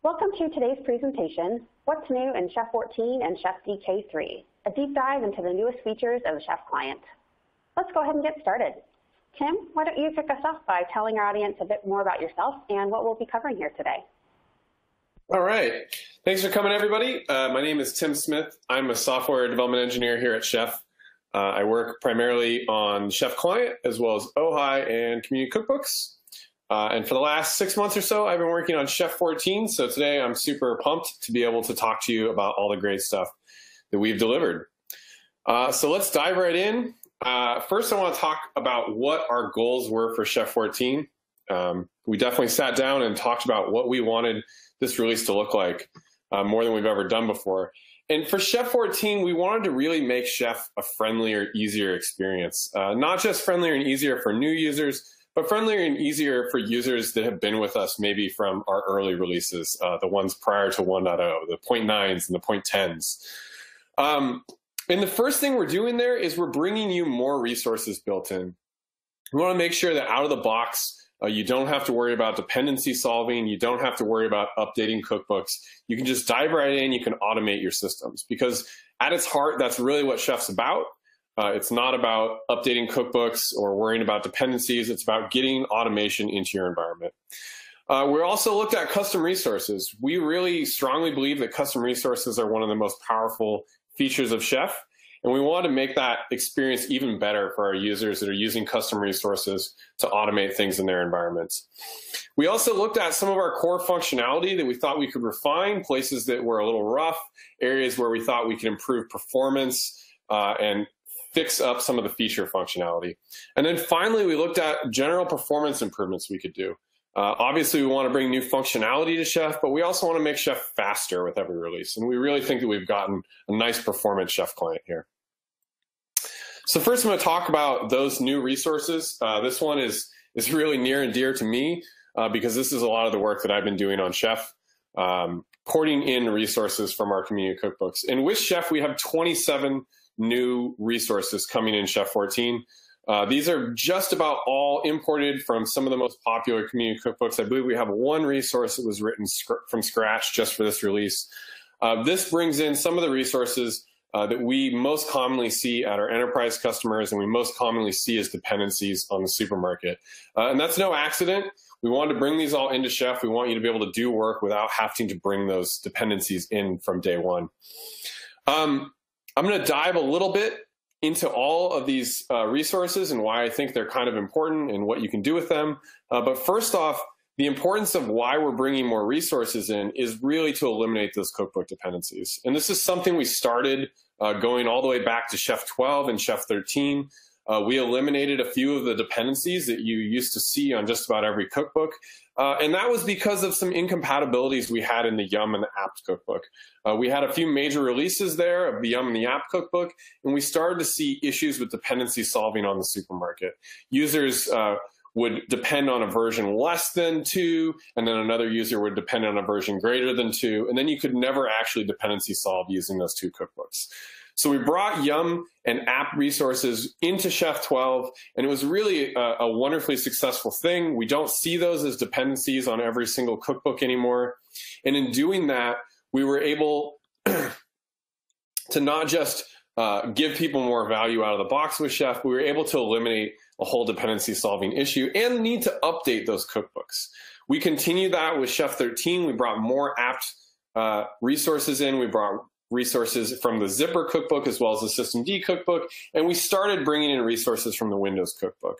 Welcome to today's presentation, What's New in Chef 14 and ChefDK 3, a deep dive into the newest features of the Chef client. Let's go ahead and get started. Tim, why don't you kick us off by telling our audience a bit more about yourself and what we'll be covering here today. All right. Thanks for coming, everybody. My name is Tim Smith. I'm a software development engineer here at Chef. I work primarily on Chef Client as well as Ohai and community cookbooks. And for the last 6 months or so, I've been working on Chef 14. So today I'm super pumped to be able to talk to you about all the great stuff that we've delivered. So let's dive right in. First, I want to talk about what our goals were for Chef 14. We definitely sat down and talked about what we wanted this release to look like, more than we've ever done before. And for Chef 14, we wanted to really make Chef a friendlier, easier experience. Not just friendlier and easier for new users, but friendlier and easier for users that have been with us maybe from our early releases, the ones prior to 1.0, the 0.9s and the 0.10s. And the first thing we're doing there is we're bringing you more resources built in. We want to make sure that out of the box, you don't have to worry about dependency solving. You don't have to worry about updating cookbooks. You can just dive right in. You can automate your systems because at its heart, that's really what Chef's about. It's not about updating cookbooks or worrying about dependencies. It's about getting automation into your environment. We also looked at custom resources. We really strongly believe that custom resources are one of the most powerful features of Chef. And we want to make that experience even better for our users that are using custom resources to automate things in their environments. We also looked at some of our core functionality that we thought we could refine, places that were a little rough, areas where we thought we could improve performance and fix up some of the feature functionality. And then finally, we looked at general performance improvements we could do. Obviously, we want to bring new functionality to Chef, but we also want to make Chef faster with every release. And we really think that we've gotten a nice performance Chef client here. So first, I'm going to talk about those new resources. This one is really near and dear to me because this is a lot of the work that I've been doing on Chef, porting in resources from our community cookbooks. And with Chef, we have 27 new resources coming in Chef 14. These are just about all imported from some of the most popular community cookbooks. I believe we have one resource that was written from scratch just for this release. This brings in some of the resources that we most commonly see at our enterprise customers and we most commonly see as dependencies on the supermarket. And that's no accident. We wanted to bring these all into Chef. We want you to be able to do work without having to bring those dependencies in from day one. I'm going to dive a little bit into all of these resources and why I think they're kind of important and what you can do with them. But first off, the importance of why we're bringing more resources in is really to eliminate those cookbook dependencies. And this is something we started going all the way back to Chef 12 and Chef 13. We eliminated a few of the dependencies that you used to see on just about every cookbook. And that was because of some incompatibilities we had in the Yum and the Apt cookbook. We had a few major releases there of the Yum and the Apt cookbook, and we started to see issues with dependency solving on the supermarket. Users would depend on a version less than 2, and then another user would depend on a version greater than 2, and then you could never actually dependency solve using those 2 cookbooks. So we brought Yum and Apt resources into Chef 12, and it was really a wonderfully successful thing. We don't see those as dependencies on every single cookbook anymore. And in doing that, we were able to not just give people more value out of the box with Chef, we were able to eliminate a whole dependency solving issue and need to update those cookbooks. We continued that with Chef 13. We brought more Apt resources in. We brought resources from the Zipper cookbook as well as the Systemd cookbook, and we started bringing in resources from the Windows cookbook.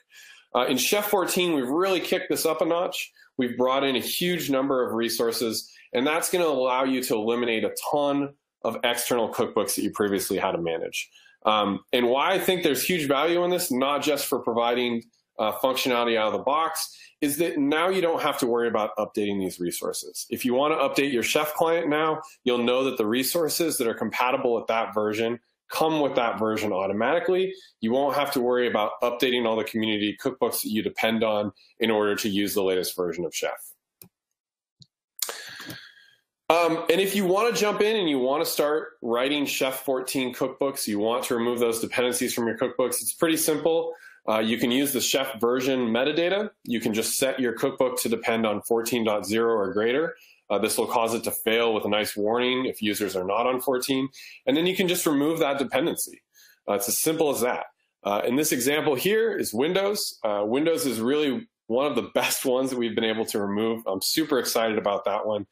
In Chef 14, we've really kicked this up a notch. We've brought in a huge number of resources, and that's going to allow you to eliminate a ton of external cookbooks that you previously had to manage. And why I think there's huge value in this, not just for providing functionality out of the box, is that now you don't have to worry about updating these resources. If you want to update your Chef client now, you'll know that the resources that are compatible with that version come with that version automatically. You won't have to worry about updating all the community cookbooks that you depend on in order to use the latest version of Chef. And if you want to jump in and you want to start writing Chef 14 cookbooks, you want to remove those dependencies from your cookbooks, it's pretty simple. You can use the Chef version metadata. You can just set your cookbook to depend on 14.0 or greater. This will cause it to fail with a nice warning if users are not on 14. And then you can just remove that dependency. It's as simple as that. In this example here is Windows. Windows is really one of the best ones that we've been able to remove. I'm super excited about that one.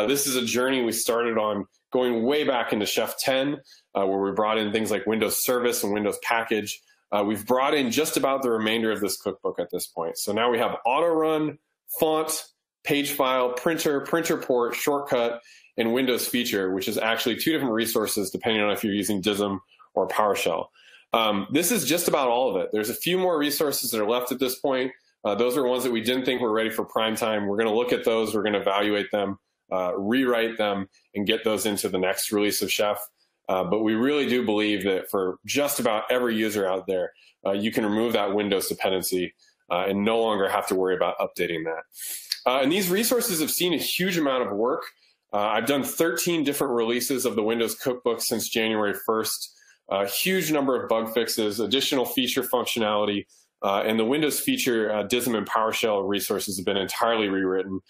This is a journey we started on going way back into Chef 10, where we brought in things like Windows Service and Windows Package. We've brought in just about the remainder of this cookbook at this point. So now we have auto run, font, page file, printer, printer port, shortcut, and Windows feature, which is actually 2 different resources depending on if you're using DISM or PowerShell. This is just about all of it. There's a few more resources that are left at this point. Those are ones that we didn't think were ready for prime time. We're going to look at those. We're going to evaluate them, rewrite them, and get those into the next release of Chef. But we really do believe that for just about every user out there, you can remove that Windows dependency and no longer have to worry about updating that. And these resources have seen a huge amount of work. I've done 13 different releases of the Windows Cookbook since January 1st. A huge number of bug fixes, additional feature functionality, and the Windows feature DISM and PowerShell resources have been entirely rewritten,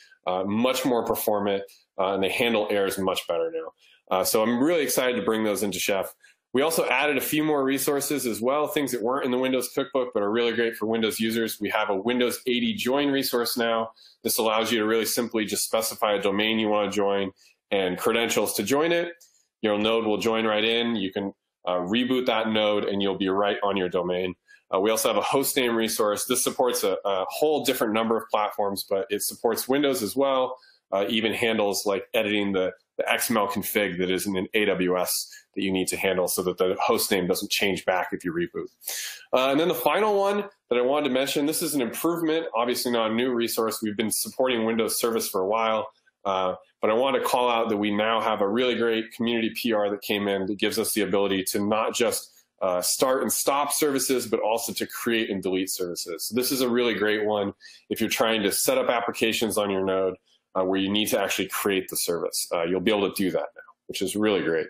much more performant, and they handle errors much better now. So I'm really excited to bring those into Chef. We also added a few more resources as well, things that weren't in the Windows Cookbook but are really great for Windows users. We have a Windows 80 join resource now. This allows you to really simply just specify a domain you want to join and credentials to join it. Your node will join right in. You can reboot that node and you'll be right on your domain. We also have a hostname resource. This supports a whole different number of platforms, but it supports Windows as well. Even handles like editing the XML config that is in an AWS that you need to handle so that the hostname doesn't change back if you reboot. And then the final one that I wanted to mention, this is an improvement, obviously not a new resource. We've been supporting Windows Service for a while, but I want to call out that we now have a really great community PR that came in that gives us the ability to not just start and stop services, but also to create and delete services. So this is a really great one if you're trying to set up applications on your node where you need to actually create the service. You'll be able to do that now, which is really great.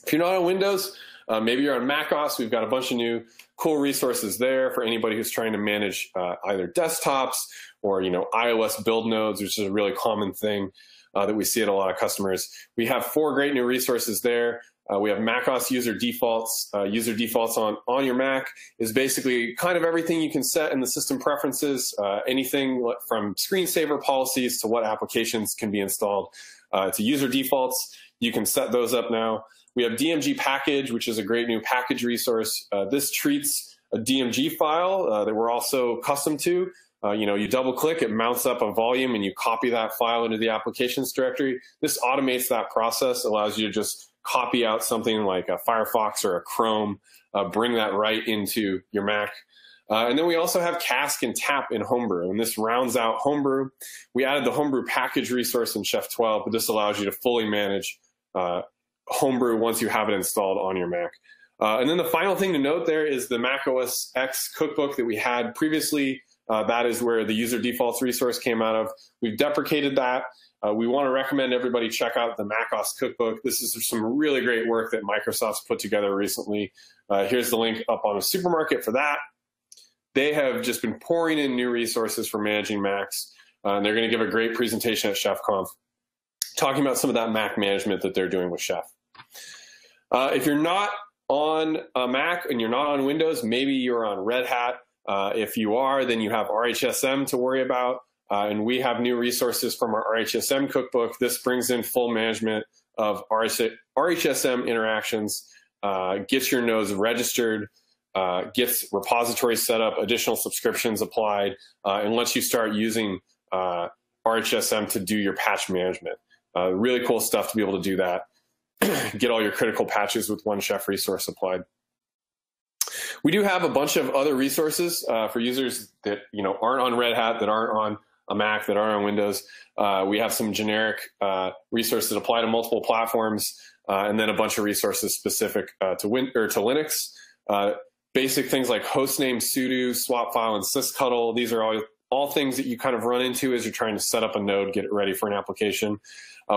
If you're not on Windows, maybe you're on macOS, we've got a bunch of new cool resources there for anybody who's trying to manage either desktops or iOS build nodes, which is a really common thing that we see at a lot of customers. We have 4 great new resources there. We have macOS user defaults. User defaults on your Mac is basically kind of everything you can set in the system preferences, anything from screensaver policies to what applications can be installed to user defaults. You can set those up now. We have DMG package, which is a great new package resource. This treats a DMG file that we're also custom to. You double click, it mounts up a volume and you copy that file into the applications directory. This automates that process, allows you to just copy out something like a Firefox or a Chrome, bring that right into your Mac. And then we also have Cask and Tap in Homebrew, and this rounds out Homebrew. We added the Homebrew package resource in Chef 12, but this allows you to fully manage Homebrew once you have it installed on your Mac. And then the final thing to note there is the Mac OS X cookbook that we had previously. That is where the user defaults resource came out of. We've deprecated that. We want to recommend everybody check out the Mac OS cookbook. This is some really great work that Microsoft's put together recently. Here's the link up on a supermarket for that. They have just been pouring in new resources for managing Macs, and they're going to give a great presentation at ChefConf talking about some of that Mac management that they're doing with Chef. If you're not on a Mac and you're not on Windows, maybe you're on Red Hat. If you are, then you have RHSM to worry about. And we have new resources from our RHSM cookbook. This brings in full management of RHSM interactions, gets your nodes registered, gets repositories set up, additional subscriptions applied, and lets you start using RHSM to do your patch management. Really cool stuff to be able to do that. Get all your critical patches with one Chef resource applied. We do have a bunch of other resources for users that aren't on Red Hat, that aren't on a Mac, that aren't on Windows. We have some generic resources that apply to multiple platforms, and then a bunch of resources specific to Linux. Basic things like hostname, sudo, swap file, and sysctl. These are all things that you kind of run into as you're trying to set up a node, get it ready for an application.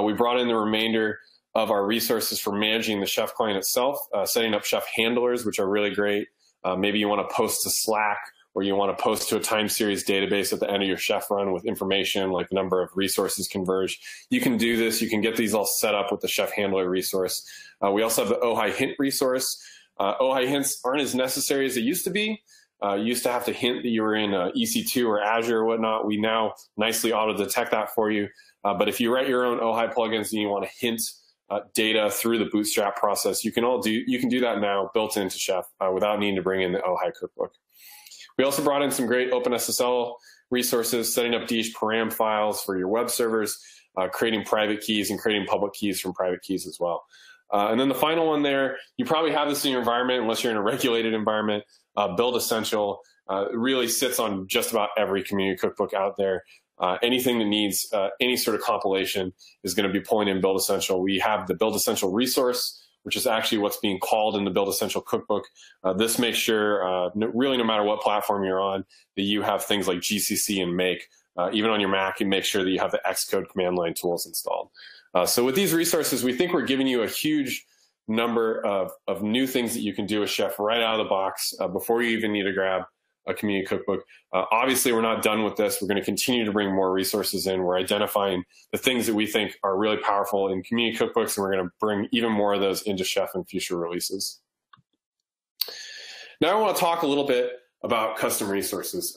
We brought in the remainder of our resources for managing the Chef client itself, setting up Chef handlers, which are really great. Maybe you want to post to Slack or you want to post to a time series database at the end of your chef run with information like the number of resources converged, you can do this. You can get these all set up with the Chef Handler resource. We also have the Ohai hint resource. Ohai hints aren't as necessary as they used to be. You used to have to hint that you were in EC2 or Azure or whatnot. We now nicely auto-detect that for you. But if you write your own Ohai plugins and you want to hint data through the Bootstrap process, you can do that now built into Chef without needing to bring in the Ohai cookbook. We also brought in some great OpenSSL resources, setting up DH param files for your web servers, creating private keys and creating public keys from private keys as well. And then the final one there, you probably have this in your environment unless you're in a regulated environment. Build Essential really sits on just about every community cookbook out there. Anything that needs any sort of compilation is going to be pulling in Build Essential. We have the Build Essential resource, which is actually what's being called in the Build Essential cookbook. This makes sure, really no matter what platform you're on, that you have things like GCC and Make. Even on your Mac, you make sure that you have the Xcode command line tools installed. So with these resources, we think we're giving you a huge number of new things that you can do with Chef right out of the box before you even need to grab a community cookbook. Obviously, we're not done with this. We're going to continue to bring more resources in. We're identifying the things that we think are really powerful in community cookbooks, and we're going to bring even more of those into Chef in future releases. Now I want to talk a little bit about custom resources.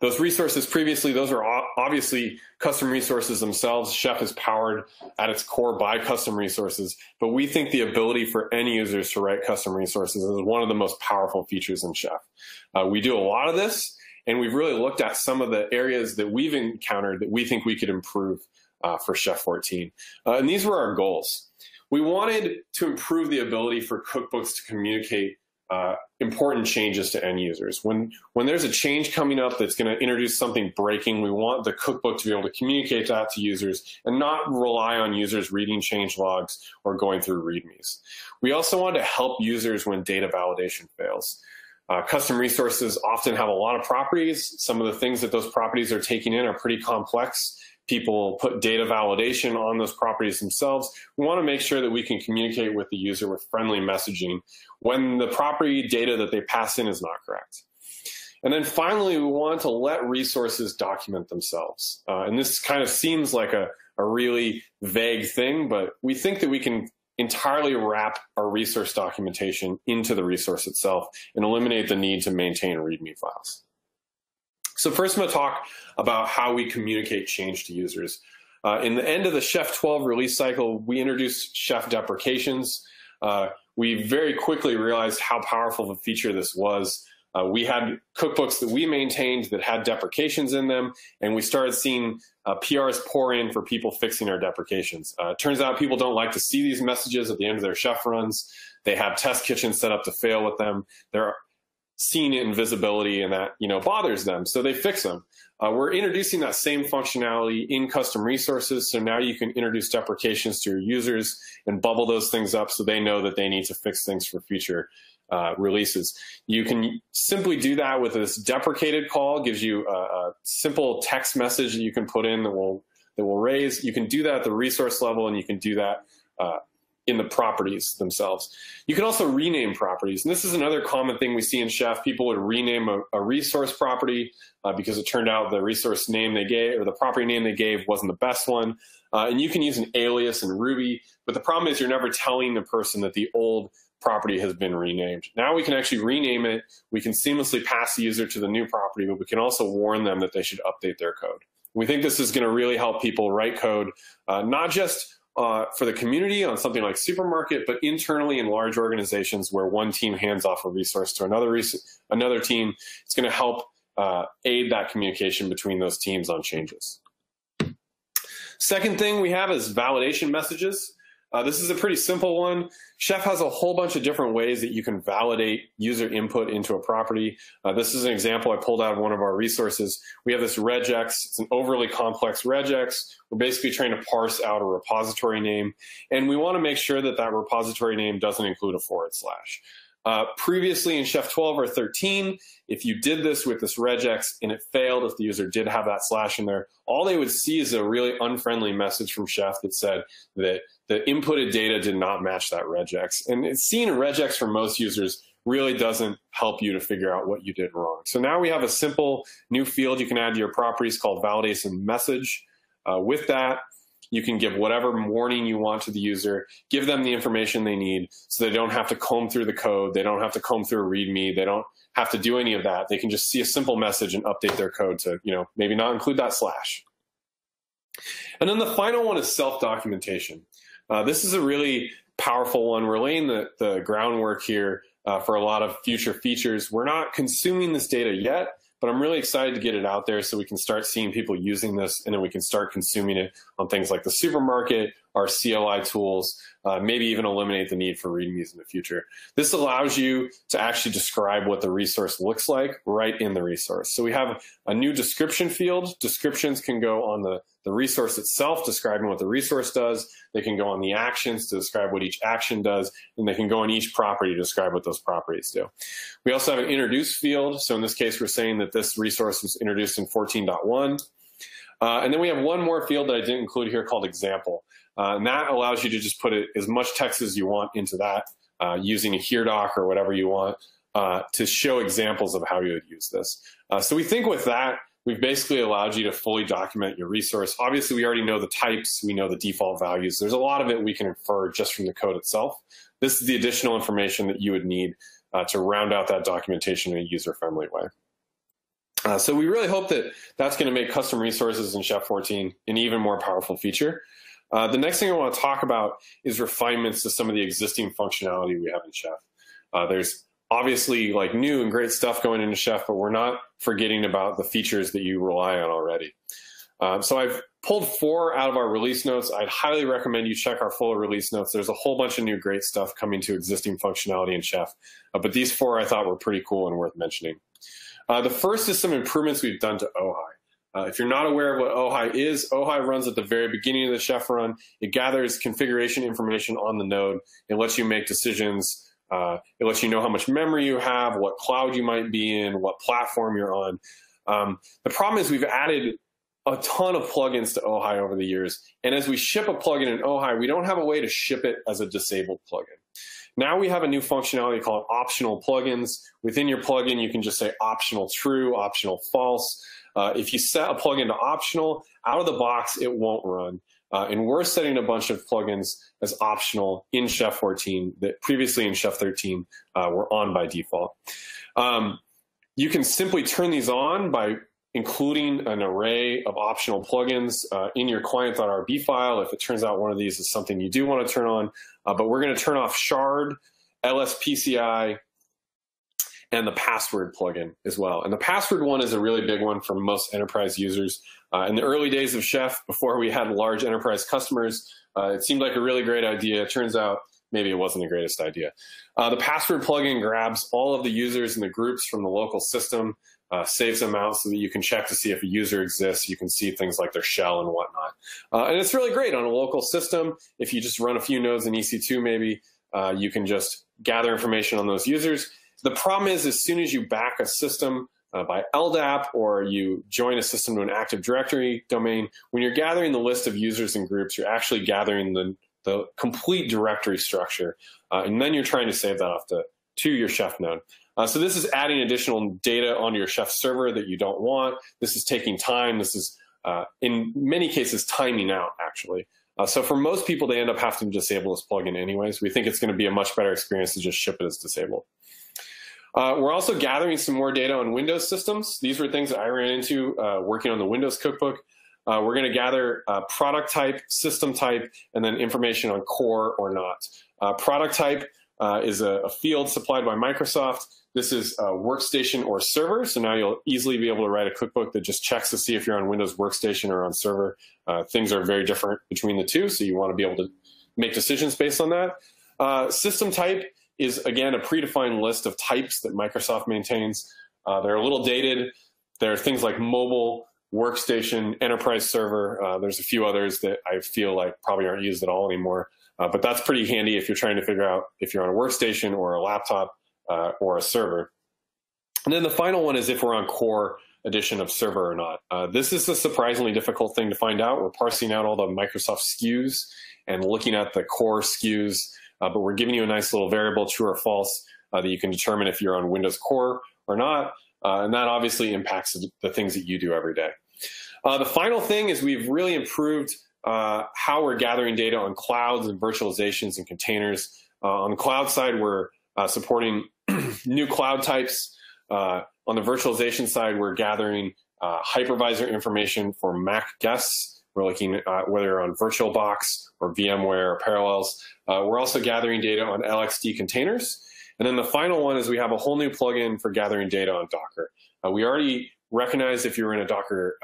Those resources previously, those are obviously custom resources themselves. Chef is powered at its core by custom resources, but we think the ability for end users to write custom resources is one of the most powerful features in Chef. We do a lot of this, and we've really looked at some of the areas that we've encountered that we think we could improve for Chef 14. And these were our goals. We wanted to improve the ability for cookbooks to communicate important changes to end users. When there's a change coming up that's going to introduce something breaking, we want the cookbook to be able to communicate that to users and not rely on users reading change logs or going through READMEs. We also want to help users when data validation fails. Custom resources often have a lot of properties. Some of the things that those properties are taking in are pretty complex. People put data validation on those properties themselves. We want to make sure that we can communicate with the user with friendly messaging when the property data that they pass in is not correct. And then finally, we want to let resources document themselves. And this kind of seems like a really vague thing, but we think that we can entirely wrap our resource documentation into the resource itself and eliminate the need to maintain README files. So first I'm going to talk about how we communicate change to users. In the end of the Chef 12 release cycle, we introduced Chef deprecations. We very quickly realized how powerful of a feature this was. We had cookbooks that we maintained that had deprecations in them, and we started seeing PRs pour in for people fixing our deprecations. Turns out people don't like to see these messages at the end of their Chef runs. They have test kitchens set up to fail with them. They're seeing it in visibility, and that bothers them, so they fix them. We're introducing that same functionality in custom resources, so now you can introduce deprecations to your users and bubble those things up so they know that they need to fix things for future releases. You can simply do that with this deprecated call. It gives you a simple text message that you can put in that will raise. You can do that at the resource level, and you can do that in the properties themselves. You can also rename properties. And this is another common thing we see in Chef. People would rename a resource property because it turned out the resource name they gave, or the property name they gave, wasn't the best one. And you can use an alias in Ruby, but the problem is you're never telling the person that the old property has been renamed. Now we can actually rename it. We can seamlessly pass the user to the new property, but we can also warn them that they should update their code. We think this is going to really help people write code, not just for the community on something like Supermarket, but internally in large organizations where one team hands off a resource to another team. It's going to help aid that communication between those teams on changes. Second thing we have is validation messages. This is a pretty simple one. Chef has a whole bunch of different ways that you can validate user input into a property. This is an example I pulled out of one of our resources. We have this regex. It's an overly complex regex. We're basically trying to parse out a repository name, and we want to make sure that that repository name doesn't include a /. Previously in Chef 12 or 13, if you did this with this regex and it failed, if the user did have that / in there, all they would see is a really unfriendly message from Chef that said that the inputted data did not match that regex. And seeing a regex for most users really doesn't help you to figure out what you did wrong. So now we have a simple new field you can add to your properties called validation message. With that, you can give whatever warning you want to the user, give them the information they need so they don't have to comb through the code, they don't have to comb through a README, they don't have to do any of that. They can just see a simple message and update their code to, maybe not include that slash. And then the final one is self-documentation. This is a really powerful one. We're laying the groundwork here for a lot of future features. We're not consuming this data yet, but I'm really excited to get it out there so we can start seeing people using this, and then we can start consuming it on things like the supermarket, our CLI tools, maybe even eliminate the need for READMEs in the future. This allows you to actually describe what the resource looks like right in the resource. So we have a new description field. Descriptions can go on the resource itself, describing what the resource does. They can go on the actions to describe what each action does, and they can go on each property to describe what those properties do. We also have an introduce field. So in this case, we're saying that this resource was introduced in 14.1. And then we have one more field that I didn't include here called example. And that allows you to just put as much text as you want into that using a here doc or whatever you want to show examples of how you would use this. So we think with that, we've basically allowed you to fully document your resource. Obviously, we already know the types. We know the default values. There's a lot of it we can infer just from the code itself. This is the additional information that you would need to round out that documentation in a user-friendly way. So we really hope that that's going to make custom resources in Chef 14 an even more powerful feature. The next thing I want to talk about is refinements to some of the existing functionality we have in Chef. There's obviously like new and great stuff going into Chef, but we're not forgetting about the features that you rely on already. So I've pulled 4 out of our release notes. I'd highly recommend you check our full release notes. There's a whole bunch of new great stuff coming to existing functionality in Chef, but these 4 I thought were pretty cool and worth mentioning. The first is some improvements we've done to Ohai. If you're not aware of what Ohai is, Ohai runs at the very beginning of the Chef run. It gathers configuration information on the node. It lets you make decisions. It lets you know how much memory you have, what cloud you might be in, what platform you're on. The problem is we've added a ton of plugins to Ohai over the years. And as we ship a plugin in Ohai, we don't have a way to ship it as a disabled plugin. Now we have a new functionality called optional plugins. Within your plugin, you can just say optional true, optional false. If you set a plugin to optional, out of the box, it won't run. And we're setting a bunch of plugins as optional in Chef 14 that previously in Chef 13 were on by default. You can simply turn these on by including an array of optional plugins in your client.rb file if it turns out one of these is something you do want to turn on. But we're going to turn off shard, LSPCI, and the password plugin as well. And the password one is a really big one for most enterprise users. In the early days of Chef, before we had large enterprise customers, it seemed like a really great idea. It turns out maybe it wasn't the greatest idea. The password plugin grabs all of the users and the groups from the local system, saves them out so that you can check to see if a user exists. You can see things like their shell and whatnot. And it's really great on a local system. If you just run a few nodes in EC2 maybe, you can just gather information on those users. The problem is as soon as you back a system by LDAP or you join a system to an Active Directory domain, when you're gathering the list of users and groups, you're actually gathering the complete directory structure. And then you're trying to save that off to your Chef node. So this is adding additional data onto your Chef server that you don't want. This is taking time. This is, in many cases, timing out, actually. So for most people, they end up having to disable this plugin anyways. We think it's going to be a much better experience to just ship it as disabled. We're also gathering some more data on Windows systems. These were things that I ran into working on the Windows cookbook. We're going to gather product type, system type, and then information on core or not. Product type is a field supplied by Microsoft. This is a workstation or server. So now you'll easily be able to write a cookbook that just checks to see if you're on Windows workstation or on server. Things are very different between the two, so you want to be able to make decisions based on that. System type is, again, a predefined list of types that Microsoft maintains. They're a little dated. There are things like mobile, workstation, enterprise server. There's a few others that I feel like probably aren't used at all anymore. But that's pretty handy if you're trying to figure out if you're on a workstation or a laptop or a server. And then the final one is if we're on core edition of server or not. This is a surprisingly difficult thing to find out. We're parsing out all the Microsoft SKUs and looking at the core SKUs, but we're giving you a nice little variable, true or false, that you can determine if you're on Windows Core or not. And that obviously impacts the things that you do every day. The final thing is we've really improved how we're gathering data on clouds and virtualizations and containers. On the cloud side, we're supporting new cloud types. On the virtualization side, we're gathering hypervisor information for Mac guests. We're looking at whether on VirtualBox or VMware or Parallels. We're also gathering data on LXD containers. And then the final one is we have a whole new plugin for gathering data on Docker. We already recognize if you're in a Docker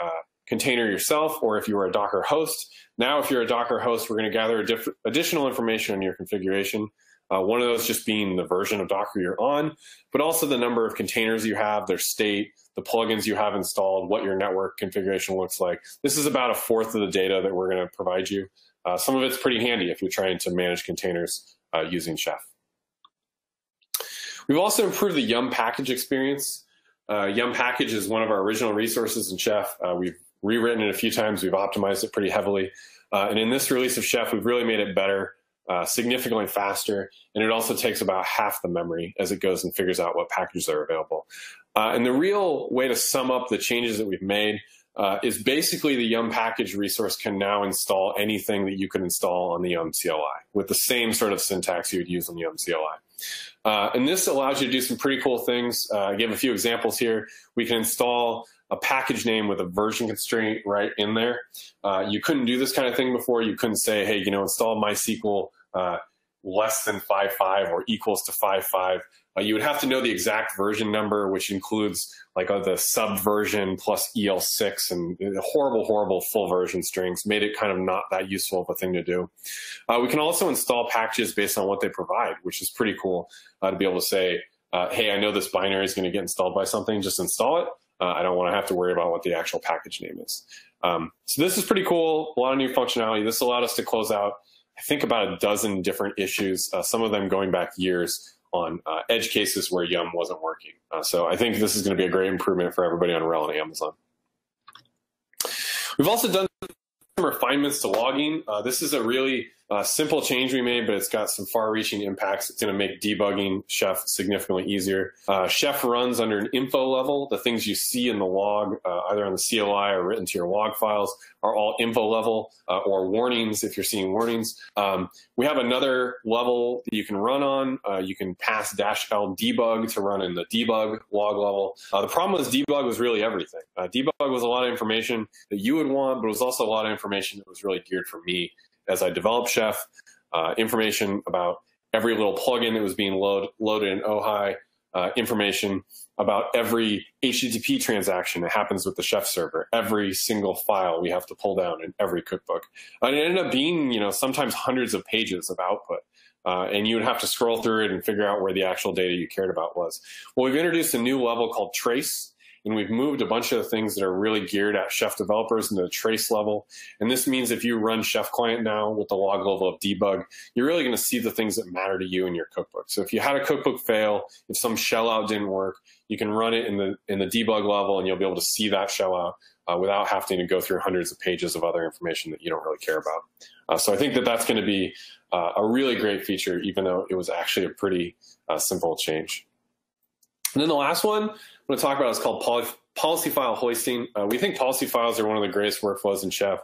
container yourself or if you are a Docker host. Now, if you're a Docker host, we're going to gather additional information on your configuration. One of those just being the version of Docker you're on, but also the number of containers you have, their state, the plugins you have installed, what your network configuration looks like. This is about a fourth of the data that we're going to provide you. Some of it's pretty handy if you're trying to manage containers using Chef. We've also improved the Yum package experience. Yum package is one of our original resources in Chef. We've rewritten it a few times. We've optimized it pretty heavily. And in this release of Chef, we've really made it better, significantly faster, and it also takes about half the memory as it goes and figures out what packages are available. And the real way to sum up the changes that we've made is basically the Yum package resource can now install anything that you could install on the Yum CLI with the same sort of syntax you would use on the Yum CLI. And this allows you to do some pretty cool things. I gave a few examples here. We can install a package name with a version constraint right in there. You couldn't do this kind of thing before. You couldn't say, hey, install MySQL less than 5.5 or equals to 5.5. You would have to know the exact version number, which includes like the subversion plus EL6 and horrible, horrible full version strings. Made it kind of not that useful of a thing to do. We can also install packages based on what they provide, which is pretty cool to be able to say, hey, I know this binary is going to get installed by something, just install it. I don't want to have to worry about what the actual package name is. So this is pretty cool, a lot of new functionality. This allowed us to close out, I think, about a dozen different issues, some of them going back years on edge cases where Yum wasn't working. So I think this is going to be a great improvement for everybody on RHEL and Amazon. We've also done some refinements to logging. This is a really simple change we made, but it's got some far-reaching impacts. It's going to make debugging Chef significantly easier. Chef runs under an info level. The things you see in the log, either on the CLI or written to your log files, are all info level or warnings if you're seeing warnings. We have another level that you can run on. You can pass -l debug to run in the debug log level. The problem was debug was really everything. Debug was a lot of information that you would want, but it was also a lot of information that was really geared for me as I developed Chef, information about every little plugin that was being loaded in Ohai, information about every HTTP transaction that happens with the Chef server, every single file we have to pull down in every cookbook. And it ended up being, sometimes hundreds of pages of output. And you would have to scroll through it and figure out where the actual data you cared about was. Well, we've introduced a new level called Trace. And we've moved a bunch of the things that are really geared at Chef developers into the trace level. And this means if you run Chef Client now with the log level of debug, you're really going to see the things that matter to you in your cookbook. So if you had a cookbook fail, if some shell out didn't work, you can run it in the debug level and you'll be able to see that shell out without having to go through hundreds of pages of other information that you don't really care about. So I think that that's going to be a really great feature, even though it was actually a pretty simple change. And then the last one I'm going to talk about is called policy file hoisting. We think policy files are one of the greatest workflows in Chef.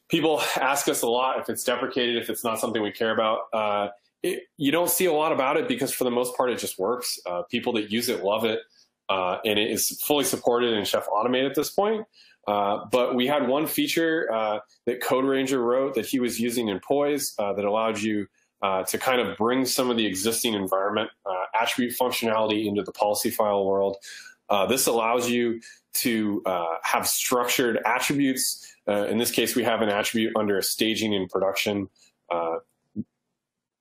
People ask us a lot if it's deprecated, if it's not something we care about. You don't see a lot about it because for the most part it just works. People that use it love it, and it is fully supported in Chef Automate at this point. But we had one feature that Code Ranger wrote that he was using in Poise that allowed you to kind of bring some of the existing environment attribute functionality into the policy file world. This allows you to have structured attributes. In this case, we have an attribute under a staging and production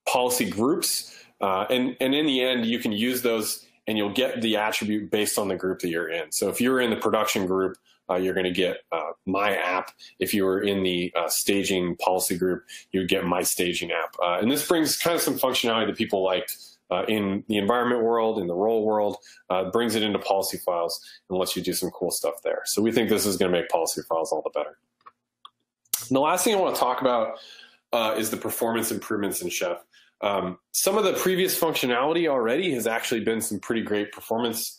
policy groups. And in the end, you can use those and you'll get the attribute based on the group that you're in. So if you're in the production group, you're going to get my app. If you were in the staging policy group, you would get my staging app. And this brings kind of some functionality that people liked in the environment world, in the role world, brings it into policy files and lets you do some cool stuff there. So we think this is going to make policy files all the better. And the last thing I want to talk about is the performance improvements in Chef. Some of the previous functionality already has actually been some pretty great performance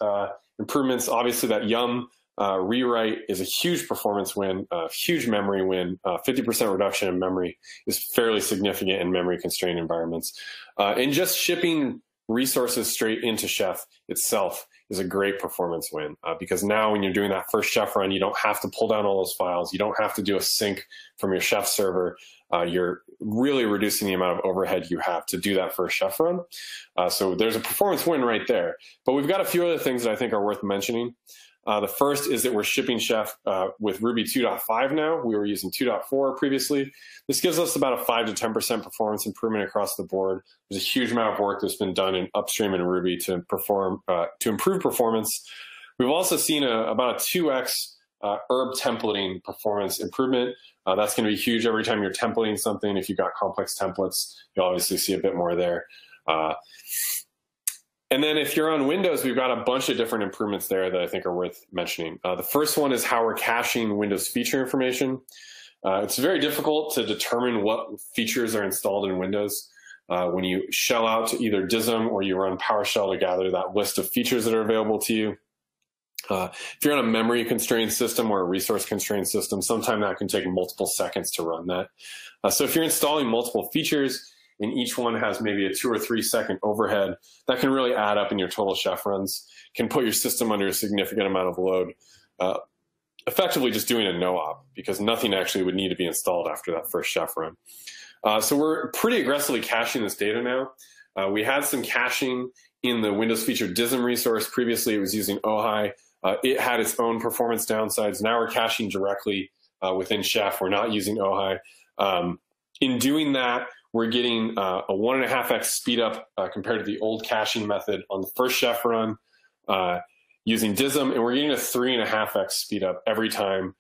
improvements. Obviously, that yum rewrite is a huge performance win, a huge memory win. 50% reduction in memory is fairly significant in memory constrained environments. And just shipping resources straight into Chef itself is a great performance win, because now when you're doing that first Chef run, you don't have to pull down all those files. You don't have to do a sync from your Chef server. You're really reducing the amount of overhead you have to do that first Chef run. So there's a performance win right there. But we've got a few other things that I think are worth mentioning. The first is that we're shipping Chef with Ruby 2.5 now. We were using 2.4 previously. This gives us about a 5 to 10% performance improvement across the board. There's a huge amount of work that's been done in upstream in Ruby to improve performance. We've also seen about a 2x herb templating performance improvement. That's going to be huge every time you're templating something. If you've got complex templates, you'll obviously see a bit more there. And then if you're on Windows, we've got a bunch of different improvements there that I think are worth mentioning. The first one is how we're caching Windows feature information. It's very difficult to determine what features are installed in Windows when you shell out to either DISM or you run PowerShell to gather that list of features that are available to you. If you're on a memory constrained system or a resource constrained system, sometimes that can take multiple seconds to run that. So if you're installing multiple features, and each one has maybe a 2 or 3 second overhead, that can really add up in your total Chef runs, can put your system under a significant amount of load, effectively just doing a no-op, because nothing actually would need to be installed after that first Chef run. So we're pretty aggressively caching this data now. We had some caching in the Windows feature DISM resource. Previously, it was using Ohai. It had its own performance downsides. Now we're caching directly within Chef. We're not using Ohai. In doing that, we're getting a 1.5x speed up compared to the old caching method on the first Chef run using DISM, and we're getting a 3.5x speed up every time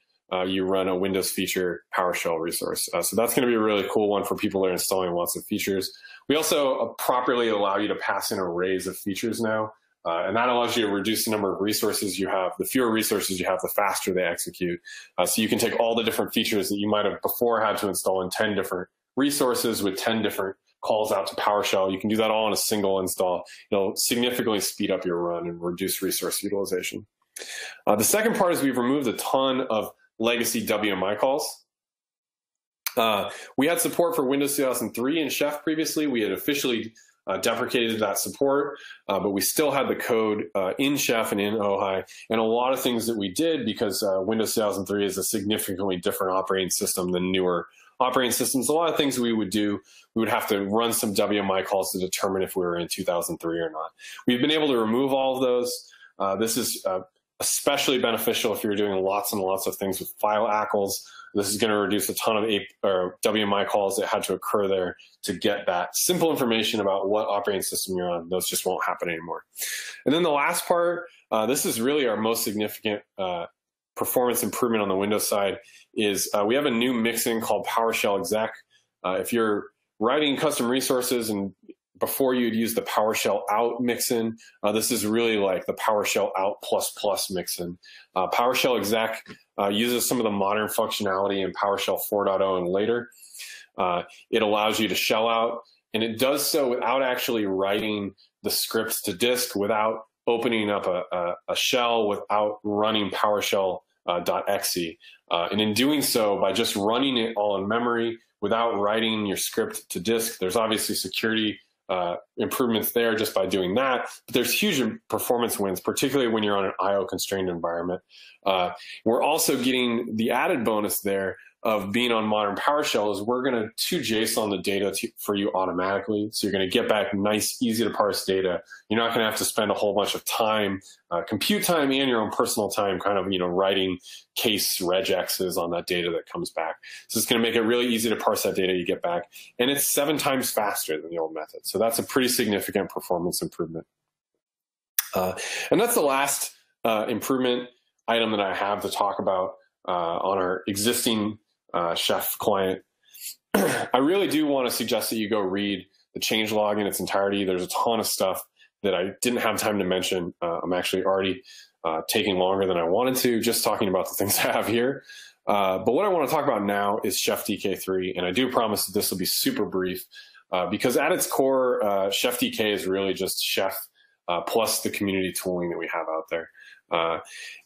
you run a Windows feature PowerShell resource. So that's going to be a really cool one for people that are installing lots of features. We also properly allow you to pass in arrays of features now, and that allows you to reduce the number of resources you have. The fewer resources you have, the faster they execute. So you can take all the different features that you might have before had to install in 10 different resources with 10 different calls out to PowerShell. You can do that all in a single install. It'll significantly speed up your run and reduce resource utilization. The second part is we've removed a ton of legacy WMI calls. We had support for Windows 2003 and Chef previously. We had officially deprecated that support, but we still had the code in Chef and in Ohai, and a lot of things that we did because Windows 2003 is a significantly different operating system than newer operating systems. A lot of things we would do, we would have to run some WMI calls to determine if we were in 2003 or not. We've been able to remove all of those. This is especially beneficial if you're doing lots and lots of things with file ACLs. This is going to reduce a ton of WMI calls that had to occur there to get that simple information about what operating system you're on. Those just won't happen anymore. And then the last part, this is really our most significant performance improvement on the Windows side, is we have a new mixin called PowerShell exec. If you're writing custom resources and before you'd use the PowerShell out mixin, this is really like the PowerShell out ++ mixin. PowerShell exec uses some of the modern functionality in PowerShell 4.0 and later. It allows you to shell out, and it does so without actually writing the scripts to disk, without opening up a shell, without running PowerShell.exe. And in doing so, by just running it all in memory without writing your script to disk, there's obviously security improvements there just by doing that. But there's huge performance wins, particularly when you're on an IO constrained environment. We're also getting the added bonus there of being on modern PowerShell is we're going to JSON the data for you automatically. So you're going to get back nice, easy to parse data. You're not going to have to spend a whole bunch of time, compute time and your own personal time kind of, writing case regexes on that data that comes back. So it's going to make it really easy to parse that data you get back. And it's 7 times faster than the old method. So that's a pretty significant performance improvement. And that's the last improvement item that I have to talk about on our existing Chef client. I really do want to suggest that you go read the changelog in its entirety. There's a ton of stuff that I didn't have time to mention. I'm actually already taking longer than I wanted to, just talking about the things I have here. But what I want to talk about now is ChefDK 3, and I do promise that this will be super brief. because at its core, ChefDK is really just Chef plus the community tooling that we have out there.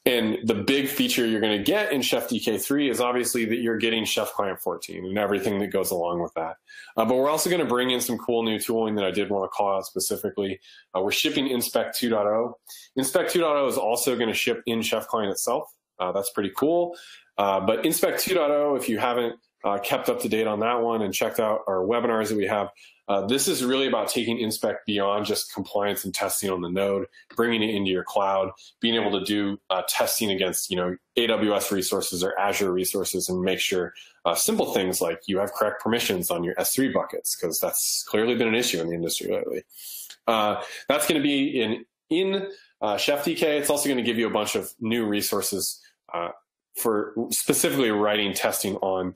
And the big feature you're going to get in ChefDK 3 is obviously that you're getting Chef Client 14 and everything that goes along with that. But we're also going to bring in some cool new tooling that I did want to call out specifically. We're shipping Inspect 2.0. Inspect 2.0 is also going to ship in Chef Client itself. That's pretty cool. But Inspect 2.0, if you haven't kept up to date on that one and checked out our webinars that we have, this is really about taking Inspect beyond just compliance and testing on the node, bringing it into your cloud, being able to do testing against AWS resources or Azure resources, and make sure simple things like you have correct permissions on your S3 buckets, because that's clearly been an issue in the industry lately. That's going to be in ChefDK. It's also going to give you a bunch of new resources for specifically writing testing on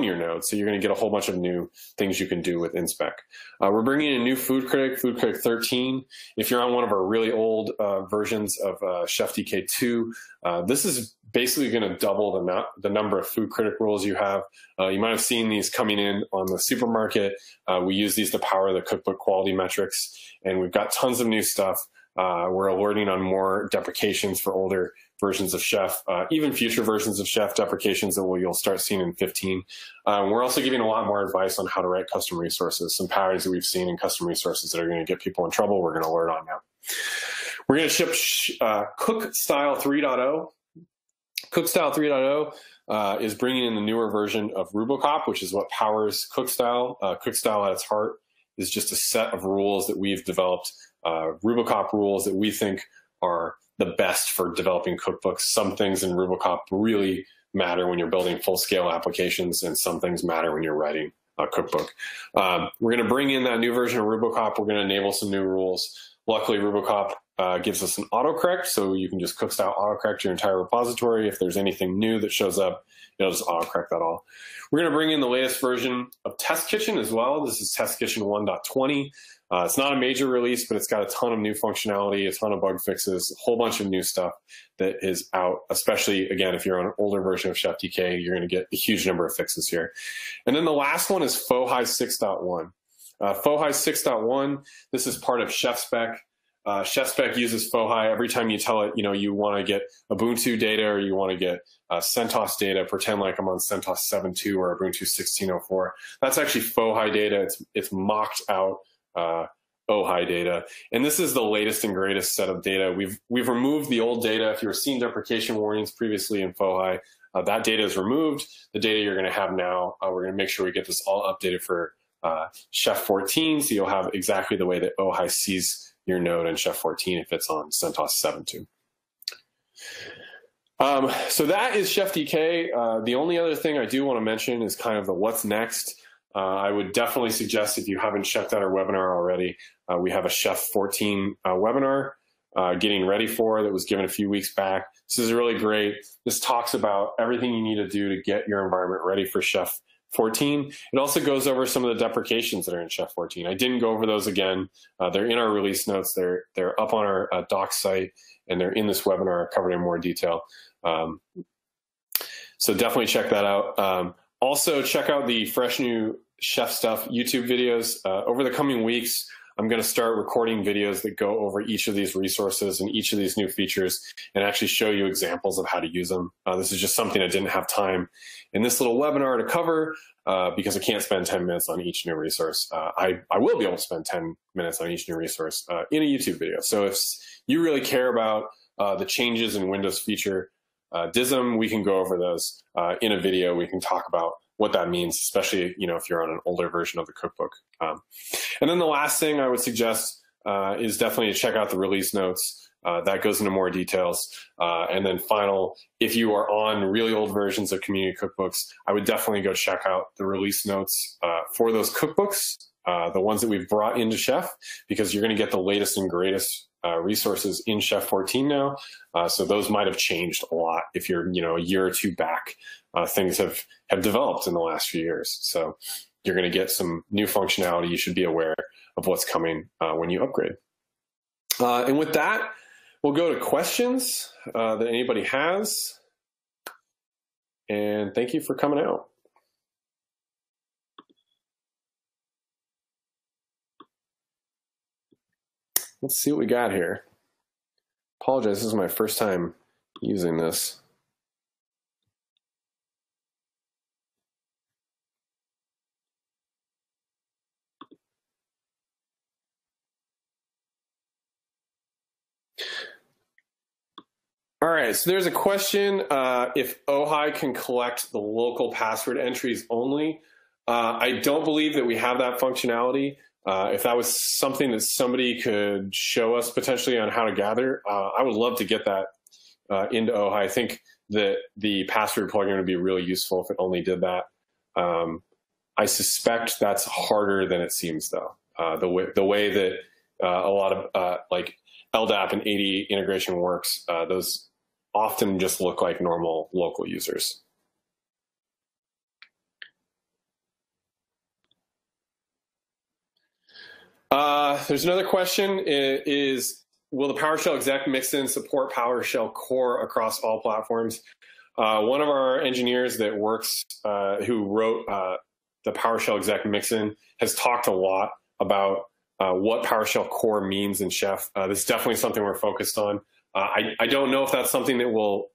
your node. So you're going to get a whole bunch of new things you can do with Inspect. We're bringing in a new Food Critic 13. If you're on one of our really old versions of ChefDK 2, this is basically going to double the number of Food Critic rules you have. You might have seen these coming in on the supermarket. We use these to power the cookbook quality metrics, and we've got tons of new stuff. We're alerting on more deprecations for older versions of Chef, even future versions of Chef deprecations that you'll start seeing in 15. We're also giving a lot more advice on how to write custom resources, some patterns that we've seen in custom resources that are going to get people in trouble. We're going to alert on now. We're going to ship Cook Style 3.0. Cook Style 3.0 is bringing in the newer version of Rubocop, which is what powers Cook Style. Cook Style at its heart is just a set of rules that we've developed, Rubocop rules that we think are the best for developing cookbooks. Some things in Rubocop really matter when you're building full-scale applications, and some things matter when you're writing a cookbook. We're going to bring in that new version of Rubocop. We're going to enable some new rules. Luckily, Rubocop gives us an autocorrect, so you can just cook style autocorrect your entire repository. If there's anything new that shows up, it'll just autocorrect that all. We're going to bring in the latest version of Test Kitchen as well. This is Test Kitchen 1.20. It's not a major release, but it's got a ton of new functionality, a ton of bug fixes, a whole bunch of new stuff that is out, especially, again, if you're on an older version of ChefDK, you're going to get a huge number of fixes here. And then the last one is Ohai 6.1. Ohai 6.1, this is part of ChefSpec. ChefSpec uses Ohai. Every time you tell it, you want to get Ubuntu data or you want to get CentOS data, pretend like I'm on CentOS 7.2 or Ubuntu 16.04. That's actually Ohai data. It's mocked out Ohai data, and this is the latest and greatest set of data. We've removed the old data. If you were seeing deprecation warnings previously in Ohai, that data is removed. The data you're going to have now, we're going to make sure we get this all updated for Chef 14, so you'll have exactly the way that Ohai sees your node in Chef 14 if it's on CentOS 7.2. So that is ChefDK. The only other thing I do want to mention is kind of the what's next. I would definitely suggest, if you haven't checked out our webinar already, we have a Chef 14 webinar getting ready for that was given a few weeks back. This is really great. This talks about everything you need to do to get your environment ready for Chef 14. It also goes over some of the deprecations that are in Chef 14. I didn't go over those again. They're in our release notes. They're up on our docs site, and they're in this webinar covered in more detail. So definitely check that out. Also, check out the fresh new Chef Stuff YouTube videos. Over the coming weeks, I'm going to start recording videos that go over each of these resources and each of these new features and actually show you examples of how to use them. This is just something I didn't have time in this little webinar to cover because I can't spend 10 minutes on each new resource. I will be able to spend 10 minutes on each new resource in a YouTube video. So if you really care about the changes in Windows feature DISM, we can go over those in a video. We can talk about what that means, especially if you're on an older version of the cookbook. And then the last thing I would suggest is definitely to check out the release notes. That goes into more details. And then final, if you are on really old versions of community cookbooks, I would definitely go check out the release notes for those cookbooks, the ones that we've brought into Chef, because you're going to get the latest and greatest resources in Chef 14 now. So those might have changed a lot if you're a year or two back. Things have developed in the last few years. So you're going to get some new functionality. You should be aware of what's coming when you upgrade. And with that, we'll go to questions that anybody has. And thank you for coming out. let's see what we got here. Apologize, this is my first time using this. All right, so there's a question if Ohai can collect the local password entries only. I don't believe that we have that functionality. If that was something that somebody could show us potentially on how to gather, I would love to get that into Ohai. I think that the password plugin would be really useful if it only did that. I suspect that's harder than it seems, though. The way that a lot of like LDAP and AD integration works, those often just look like normal local users. There's another question, is will the PowerShell exec mixin support PowerShell core across all platforms? One of our engineers that works, who wrote the PowerShell exec mixin, has talked a lot about what PowerShell core means in Chef. This is definitely something we're focused on. I don't know if that's something that we'll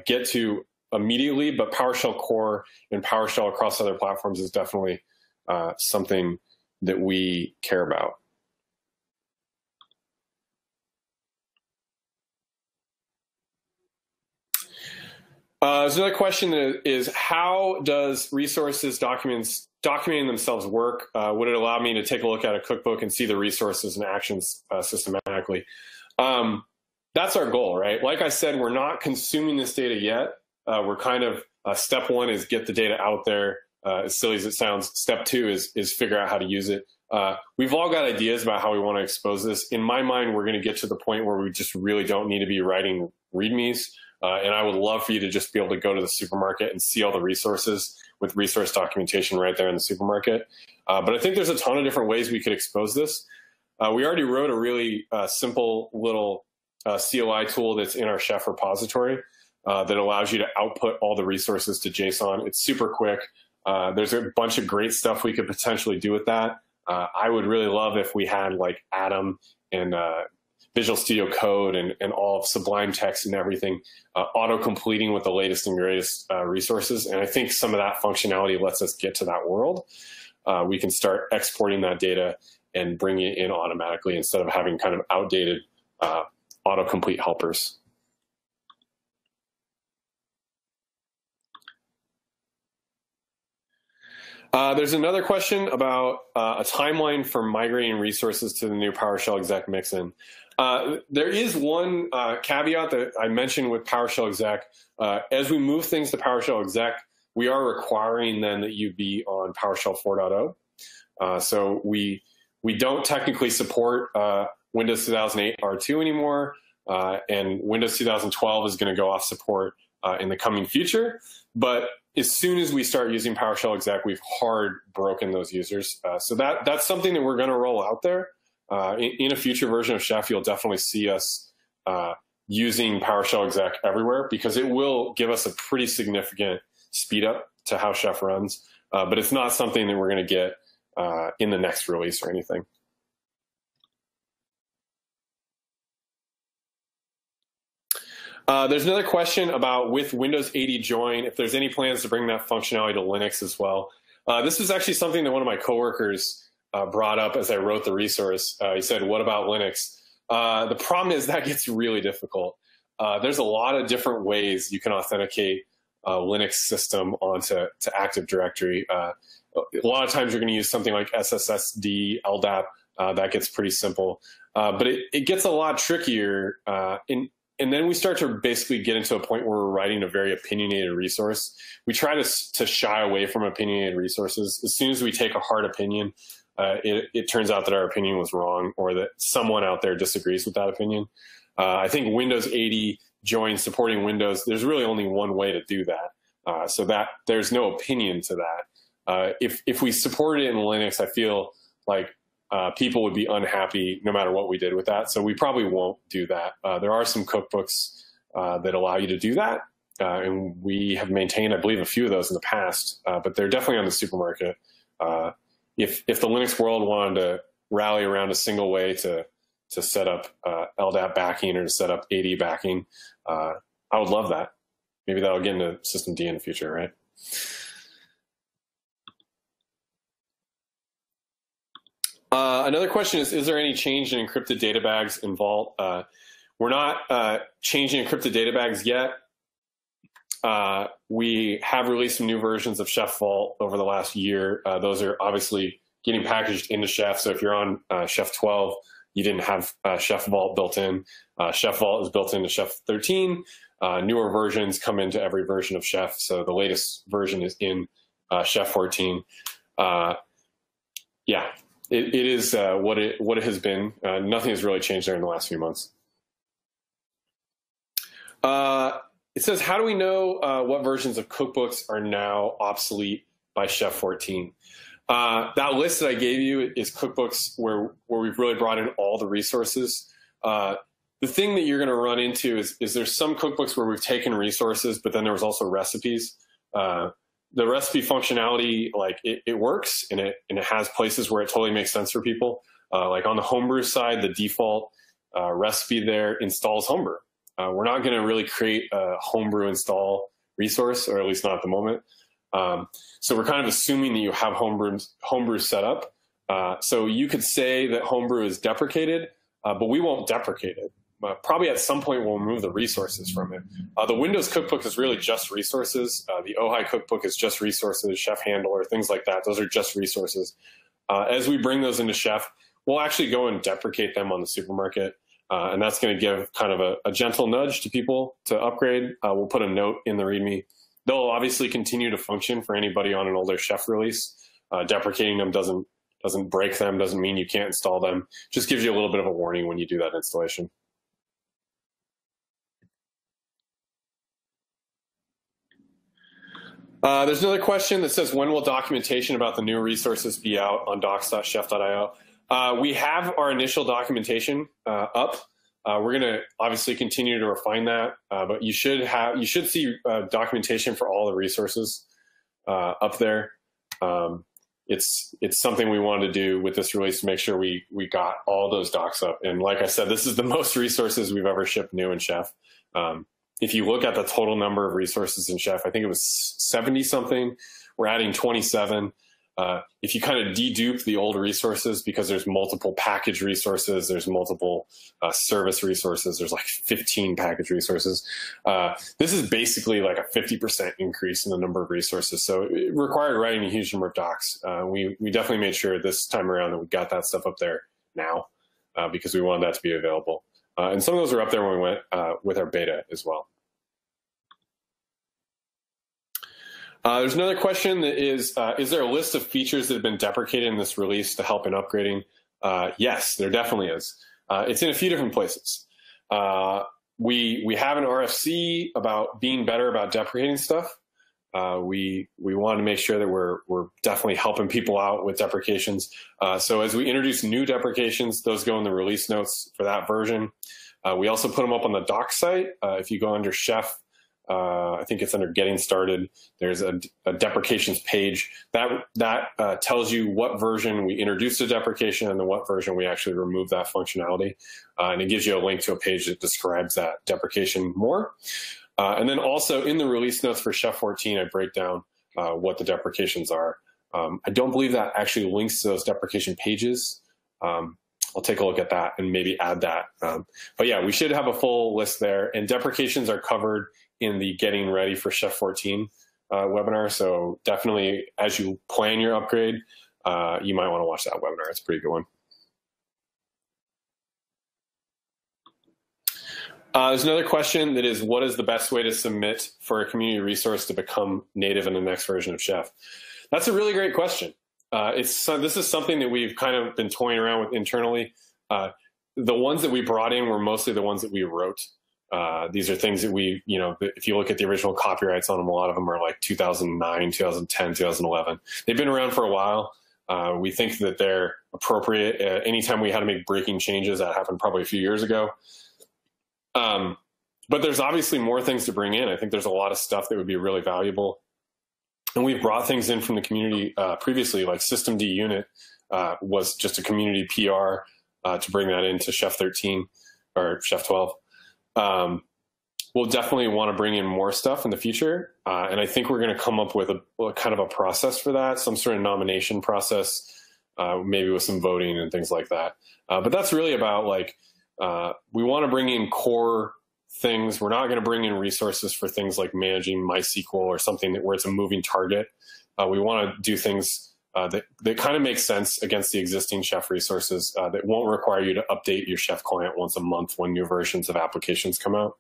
get to immediately, but PowerShell core and PowerShell across other platforms is definitely something that we care about. There's another question that is, how does resources documenting themselves work? Would it allow me to take a look at a cookbook and see the resources and actions systematically? That's our goal, right? Like I said, we're not consuming this data yet. We're kind of, step one is get the data out there. As silly as it sounds, step two is figure out how to use it. We've all got ideas about how we want to expose this. In my mind, we're going to get to the point where we just really don't need to be writing READMEs. And I would love for you to just be able to go to the supermarket and see all the resources with resource documentation right there in the supermarket. But I think there's a ton of different ways we could expose this. We already wrote a really simple little CLI tool that's in our Chef repository that allows you to output all the resources to JSON. It's super quick. There's a bunch of great stuff we could potentially do with that. I would really love if we had like Atom and Visual Studio Code and all of Sublime Text and everything auto-completing with the latest and greatest resources. And I think some of that functionality lets us get to that world. We can start exporting that data and bringing it in automatically instead of having kind of outdated autocomplete helpers. There's another question about a timeline for migrating resources to the new PowerShell exec mixin. There is one caveat that I mentioned with PowerShell exec. As we move things to PowerShell exec, we are requiring then that you be on PowerShell 4.0. So we don't technically support Windows 2008 R2 anymore, and Windows 2012 is going to go off support in the coming future. But as soon as we start using PowerShell exec, we've hard broken those users. So that's something that we're going to roll out there. In a future version of Chef, you'll definitely see us using PowerShell exec everywhere because it will give us a pretty significant speed up to how Chef runs. But it's not something that we're going to get in the next release or anything. There's another question about with Windows 80 join, if there's any plans to bring that functionality to Linux as well. This is actually something that one of my coworkers brought up as I wrote the resource. He said, what about Linux? The problem is that gets really difficult. There's a lot of different ways you can authenticate a Linux system onto Active Directory. A lot of times you're going to use something like SSSD, LDAP. That gets pretty simple. But it gets a lot trickier and then we start to basically get into a point where we're writing a very opinionated resource. We try to shy away from opinionated resources. As soon as we take a hard opinion, it turns out that our opinion was wrong or that someone out there disagrees with that opinion. I think Windows 80 join supporting Windows, there's really only one way to do that. So that there's no opinion to that. If we supported it in Linux, I feel like people would be unhappy no matter what we did with that. So we probably won't do that. There are some cookbooks that allow you to do that. And we have maintained, I believe, a few of those in the past, but they're definitely on the supermarket. If the Linux world wanted to rally around a single way to to set up LDAP backing or to set up AD backing. I would love that. Maybe that'll get into systemd in the future, right? Another question is there any change in encrypted data bags in Vault? We're not changing encrypted data bags yet. We have released some new versions of Chef Vault over the last year. Those are obviously getting packaged into Chef. So if you're on Chef 12, you didn't have Chef Vault built in. Chef Vault is built into Chef 13. Newer versions come into every version of Chef. So the latest version is in Chef 14. Yeah, it is what it has been. Nothing has really changed there in the last few months. It says, how do we know what versions of cookbooks are now obsolete by Chef 14? That list that I gave you is cookbooks where we've really brought in all the resources. The thing that you're going to run into is there's some cookbooks where we've taken resources, but then there was also recipes. The recipe functionality, like it works, and it has places where it totally makes sense for people. Like on the homebrew side, the default recipe there installs homebrew. We're not going to really create a homebrew install resource, or at least not at the moment. So we're kind of assuming that you have homebrew set up. So you could say that homebrew is deprecated, but we won't deprecate it. Probably at some point we'll remove the resources from it. The Windows cookbook is really just resources. The Ohai cookbook is just resources, Chef Handler, things like that. Those are just resources. As we bring those into Chef, we'll actually go and deprecate them on the supermarket. And that's going to give kind of a gentle nudge to people to upgrade. We'll put a note in the README. They'll obviously continue to function for anybody on an older Chef release. Deprecating them doesn't break them, doesn't mean you can't install them. Just gives you a little bit of a warning when you do that installation. There's another question that says, when will documentation about the new resources be out on docs.chef.io? We have our initial documentation up. We're going to obviously continue to refine that, but you should see documentation for all the resources up there. It's something we wanted to do with this release to make sure we got all those docs up. And like I said, this is the most resources we've ever shipped new in Chef. If you look at the total number of resources in Chef, I think it was 70 something. We're adding 27. If you kind of dedupe the old resources, because there's multiple package resources, there's multiple service resources, there's like 15 package resources. This is basically like a 50% increase in the number of resources. So it required writing a huge number of docs. We definitely made sure this time around that we got that stuff up there now because we wanted that to be available. And some of those are up there when we went with our beta as well. There's another question that is there a list of features that have been deprecated in this release to help in upgrading? Yes, there definitely is. It's in a few different places. We have an RFC about being better about deprecating stuff. We want to make sure that we're definitely helping people out with deprecations. So as we introduce new deprecations, those go in the release notes for that version. We also put them up on the doc site. If you go under Chef, I think it's under Getting Started. There's a deprecations page that tells you what version we introduced a deprecation and then what version we actually remove that functionality. And it gives you a link to a page that describes that deprecation more. And then also in the release notes for Chef 14, I break down what the deprecations are. I don't believe that actually links to those deprecation pages. I'll take a look at that and maybe add that. But yeah, we should have a full list there. And deprecations are covered in the Getting Ready for Chef 14 webinar. So definitely, as you plan your upgrade, you might want to watch that webinar. It's a pretty good one. There's another question that is, what is the best way to submit for a community resource to become native in the next version of Chef? That's a really great question. This is something that we've kind of been toying around with internally. The ones that we brought in were mostly the ones that we wrote. These are things that we, if you look at the original copyrights on them, a lot of them are like 2009, 2010, 2011. They've been around for a while. We think that they're appropriate. Anytime we had to make breaking changes, that happened probably a few years ago. But there's obviously more things to bring in. I think there's a lot of stuff that would be really valuable. And we've brought things in from the community previously, like systemd unit was just a community PR to bring that into Chef 13 or Chef 12. We'll definitely want to bring in more stuff in the future. And I think we're going to come up with a kind of a process for that, some sort of nomination process, maybe with some voting and things like that. But that's really about like, we want to bring in core things. We're not going to bring in resources for things like managing MySQL or something where it's a moving target. We want to do things that kind of make sense against the existing Chef resources that won't require you to update your Chef client once a month when new versions of applications come out.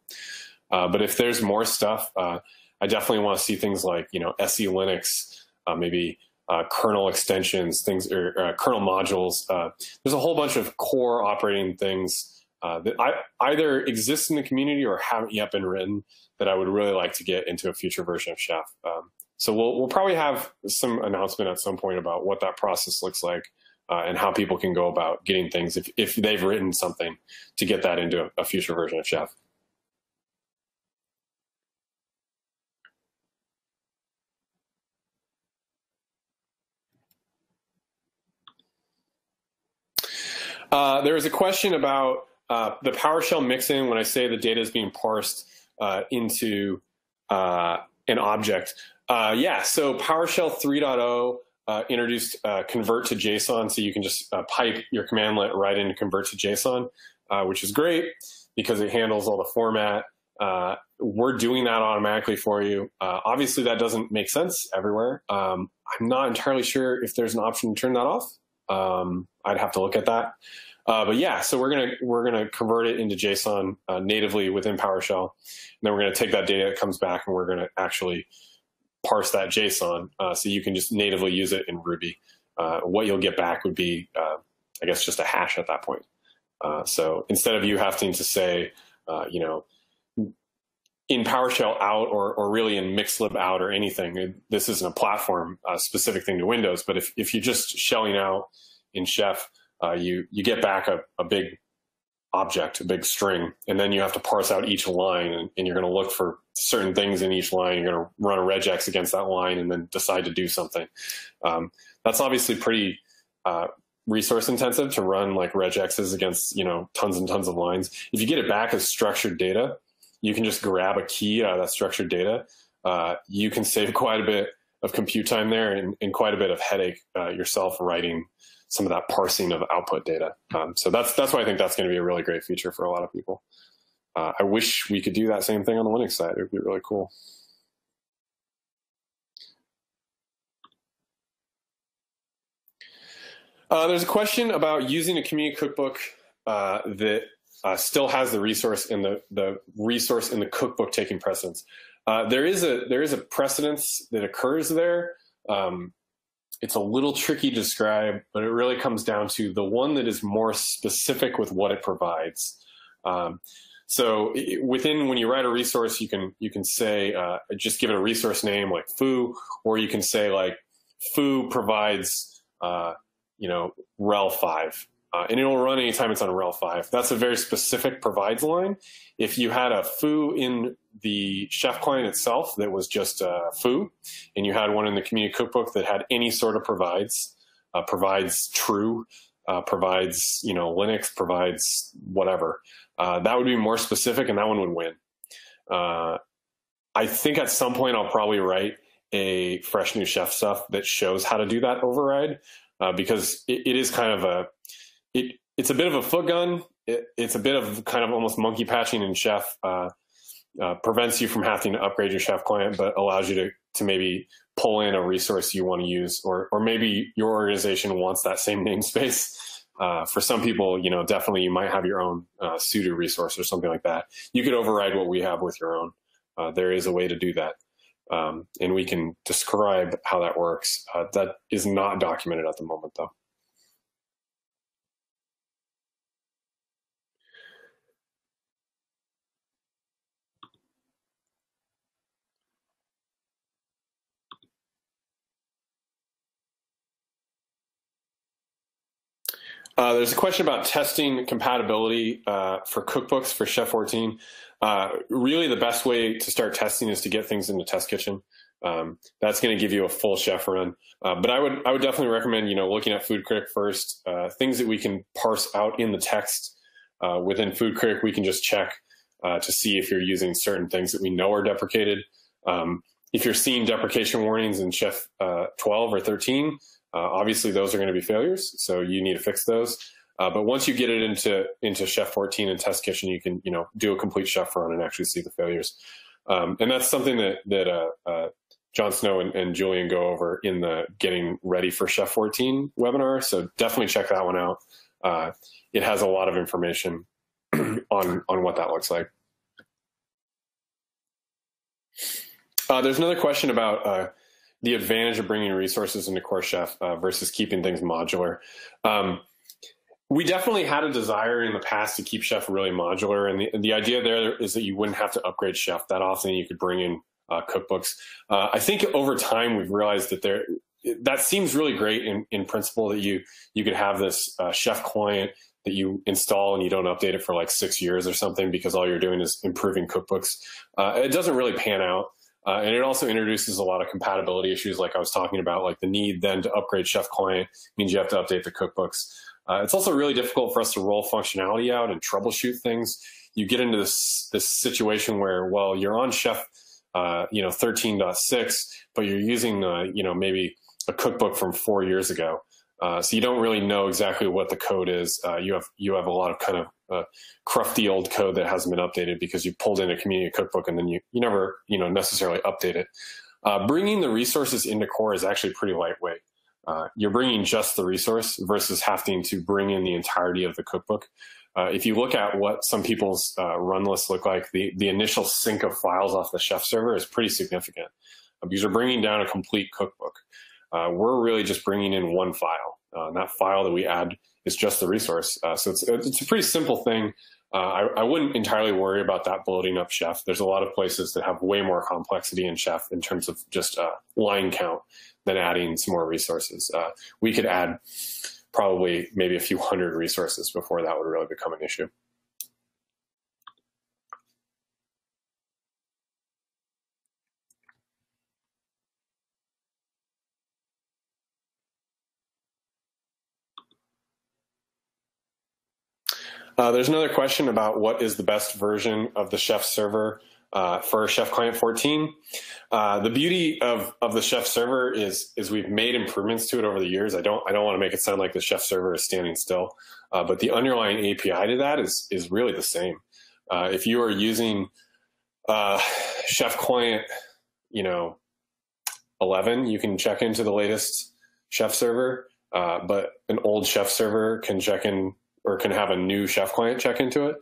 But if there's more stuff, I definitely want to see things like, SE Linux, maybe kernel extensions, things or kernel modules. There's a whole bunch of core operating things that either exist in the community or haven't yet been written that I would really like to get into a future version of Chef. So we'll probably have some announcement at some point about what that process looks like and how people can go about getting things if they've written something to get that into a future version of Chef. There was a question about the PowerShell mixin when I say the data is being parsed into an object. Yeah, so PowerShell 3.0 introduced convert to JSON, so you can just pipe your commandlet right into convert to JSON, which is great because it handles all the format. We're doing that automatically for you. Obviously, that doesn't make sense everywhere. I'm not entirely sure if there's an option to turn that off. I'd have to look at that. But yeah, so we're gonna convert it into JSON natively within PowerShell, and then we're gonna take that data that comes back and we're gonna actually parse that JSON so you can just natively use it in Ruby. What you'll get back would be, I guess, just a hash at that point. So instead of you having to say, in PowerShell out or really in Mixlib out or anything, this isn't a platform specific thing to Windows, but if you're just shelling out in Chef, you get back a big object, a big string, and then you have to parse out each line, and you're going to look for certain things in each line. You're going to run a regex against that line and then decide to do something. That's obviously pretty resource intensive to run like regexes against tons and tons of lines. If you get it back as structured data, you can just grab a key out of that structured data. You can save quite a bit of compute time there and quite a bit of headache yourself writing some of that parsing of output data. So that's why I think that's going to be a really great feature for a lot of people. I wish we could do that same thing on the Linux side. It would be really cool. There's a question about using a community cookbook that still has the resource in the resource in the cookbook taking precedence. There is a precedence that occurs there. It's a little tricky to describe, but it really comes down to the one that is more specific with what it provides. So when you write a resource, you can say just give it a resource name like foo, or you can say like foo provides rel 5. And it'll run anytime it's on rel 5. That's a very specific provides line. If you had a foo in the Chef client itself that was just foo, and you had one in the community cookbook that had any sort of provides true, provides Linux, provides whatever, that would be more specific, and that one would win. I think at some point I'll probably write a fresh new Chef stuff that shows how to do that override, because it is kind of it's a bit of a foot gun. It's a bit of kind of almost monkey patching in Chef. Prevents you from having to upgrade your Chef client, but allows you to maybe pull in a resource you want to use, or maybe your organization wants that same namespace. For some people, definitely you might have your own sudo resource or something like that. You could override what we have with your own. There is a way to do that. And we can describe how that works. That is not documented at the moment, though. There's a question about testing compatibility for cookbooks for Chef 14. Really, the best way to start testing is to get things into Test Kitchen. That's going to give you a full chef run. But I would definitely recommend, looking at Food Critic first. Things that we can parse out in the text within Food Critic, we can just check to see if you're using certain things that we know are deprecated. If you're seeing deprecation warnings in Chef 12 or 13, obviously those are going to be failures, so you need to fix those. But once you get it into Chef 14 and Test Kitchen, you can do a complete chef run and actually see the failures. And that's something that John Snow and Julian go over in the Getting Ready for Chef 14 webinar. So definitely check that one out. It has a lot of information on what that looks like. There's another question about the advantage of bringing resources into Core Chef versus keeping things modular. We definitely had a desire in the past to keep Chef really modular, and the idea there is that you wouldn't have to upgrade Chef that often. You could bring in cookbooks. I think over time we've realized that that seems really great in principle, that you could have this Chef client that you install and you don't update it for like 6 years or something because all you're doing is improving cookbooks. It doesn't really pan out. And it also introduces a lot of compatibility issues like I was talking about, like the need then to upgrade Chef client means you have to update the cookbooks. It's also really difficult for us to roll functionality out and troubleshoot things. You get into this situation where, well, you're on Chef 13.6, but you're using maybe a cookbook from 4 years ago. So you don't really know exactly what the code is. You have a lot of kind of crufty old code that hasn't been updated because you pulled in a community cookbook and then you never necessarily update it. Bringing the resources into Core is actually pretty lightweight. You're bringing just the resource versus having to bring in the entirety of the cookbook. If you look at what some people's run lists look like, the initial sync of files off the Chef server is pretty significant because you're bringing down a complete cookbook. We're really just bringing in one file. And that file that we add is just the resource. So it's a pretty simple thing. I wouldn't entirely worry about that bloating up Chef. There's a lot of places that have way more complexity in Chef in terms of just line count than adding some more resources. We could add probably maybe a few hundred resources before that would really become an issue. There's another question about what is the best version of the Chef server for Chef Client 14. The beauty of the Chef server is we've made improvements to it over the years. I don't want to make it sound like the Chef server is standing still, but the underlying API to that is really the same. If you are using Chef Client, 11, you can check into the latest Chef server, but an old Chef server can check in or can have a new Chef client check into it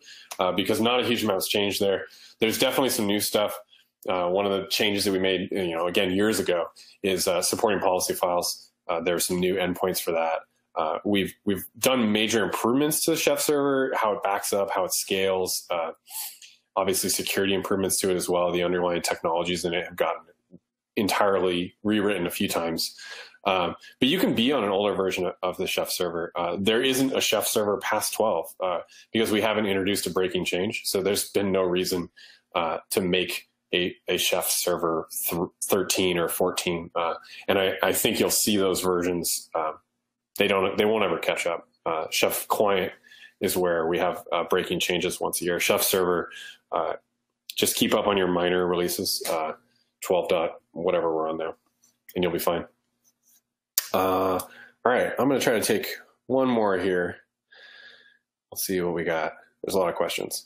because not a huge amount's changed there. There's definitely some new stuff. One of the changes that we made, again, years ago is supporting policy files. There's some new endpoints for that. We've done major improvements to the Chef server, how it backs up, how it scales, obviously security improvements to it as well. The underlying technologies in it have gotten entirely rewritten a few times. But you can be on an older version of the Chef server. There isn't a Chef server past 12 because we haven't introduced a breaking change. So there's been no reason to make a Chef server 13 or 14. And I think you'll see those versions. They won't ever catch up. Chef client is where we have breaking changes once a year. Chef server, just keep up on your minor releases, 12 dot whatever we're on now, and you'll be fine. All right, I'm going to try to take one more here. Let's see what we got. There's a lot of questions.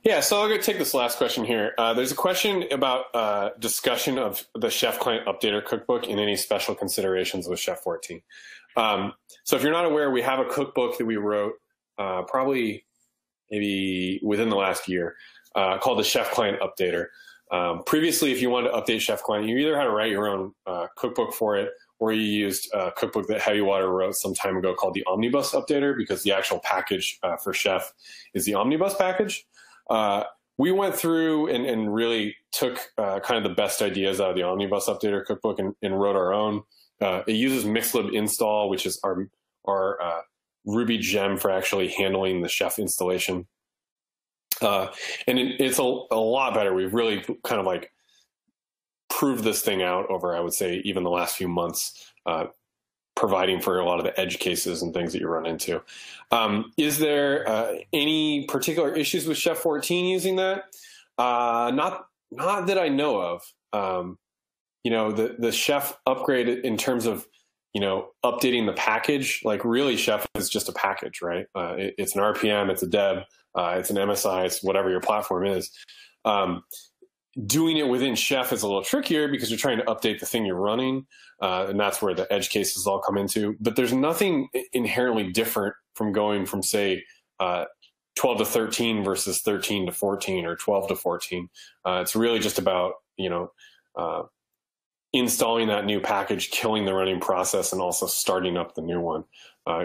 Yeah, so I'll go take this last question here. There's a question about discussion of the Chef Client Updater Cookbook and any special considerations with Chef 14. So if you're not aware, we have a cookbook that we wrote probably maybe within the last year called the Chef Client Updater. Previously, if you wanted to update Chef Client, you either had to write your own cookbook for it or you used a cookbook that Heavy Water wrote some time ago called the Omnibus Updater, because the actual package for Chef is the Omnibus package. We went through and really took kind of the best ideas out of the Omnibus Updater cookbook and wrote our own. It uses Mixlib install, which is our Ruby gem for actually handling the Chef installation. And it's a lot better. We've really kind of like proved this thing out over, I would say, even the last few months, providing for a lot of the edge cases and things that you run into. Is there any particular issues with Chef 14 using that? Not that I know of. The Chef upgrade in terms of, updating the package, like really Chef is just a package, right? It's an RPM, it's a deb, it's an MSI, it's whatever your platform is. Doing it within Chef is a little trickier because you're trying to update the thing you're running, and that's where the edge cases all come into. But there's nothing inherently different from going from, say, 12 to 13 versus 13 to 14 or 12 to 14. It's really just about, installing that new package, killing the running process, and also starting up the new one,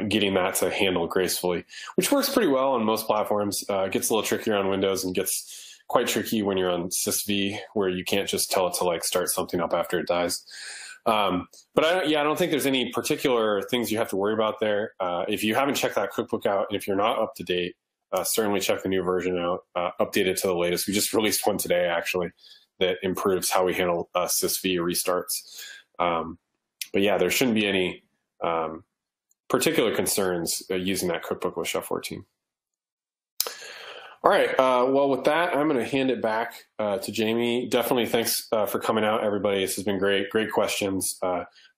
getting that to handle gracefully, which works pretty well on most platforms. It gets a little trickier on Windows and gets quite tricky when you're on sysv, where you can't just tell it to like start something up after it dies. But I don't think there's any particular things you have to worry about there. If you haven't checked that cookbook out, and if you're not up to date, certainly check the new version out, update it to the latest. We just released one today, actually, that improves how we handle sysv restarts. But yeah, there shouldn't be any particular concerns using that cookbook with Chef 14. All right. Well, with that, I'm going to hand it back to Jamie. Definitely thanks for coming out, everybody. This has been great. Great questions.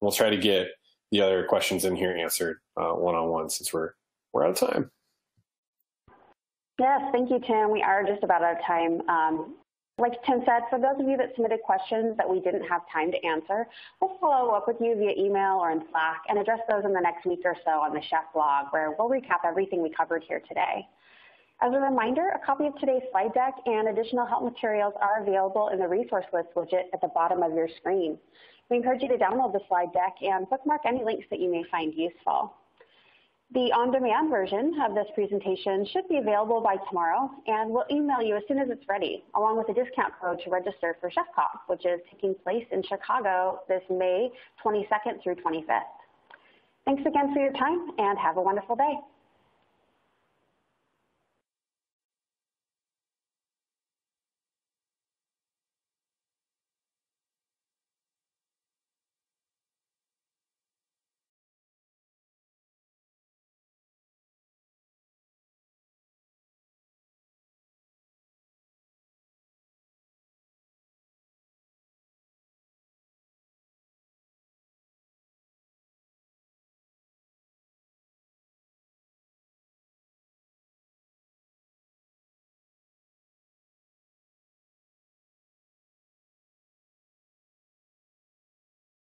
We'll try to get the other questions in here answered one-on-one since we're out of time. Yes, thank you, Tim. We are just about out of time. Like Tim said, for those of you that submitted questions that we didn't have time to answer, we'll follow up with you via email or in Slack and address those in the next week or so on the Chef blog, where we'll recap everything we covered here today. As a reminder, a copy of today's slide deck and additional help materials are available in the resource list widget at the bottom of your screen. We encourage you to download the slide deck and bookmark any links that you may find useful. The on-demand version of this presentation should be available by tomorrow, and we'll email you as soon as it's ready, along with a discount code to register for ChefConf, which is taking place in Chicago this May 22nd through 25th. Thanks again for your time, and have a wonderful day.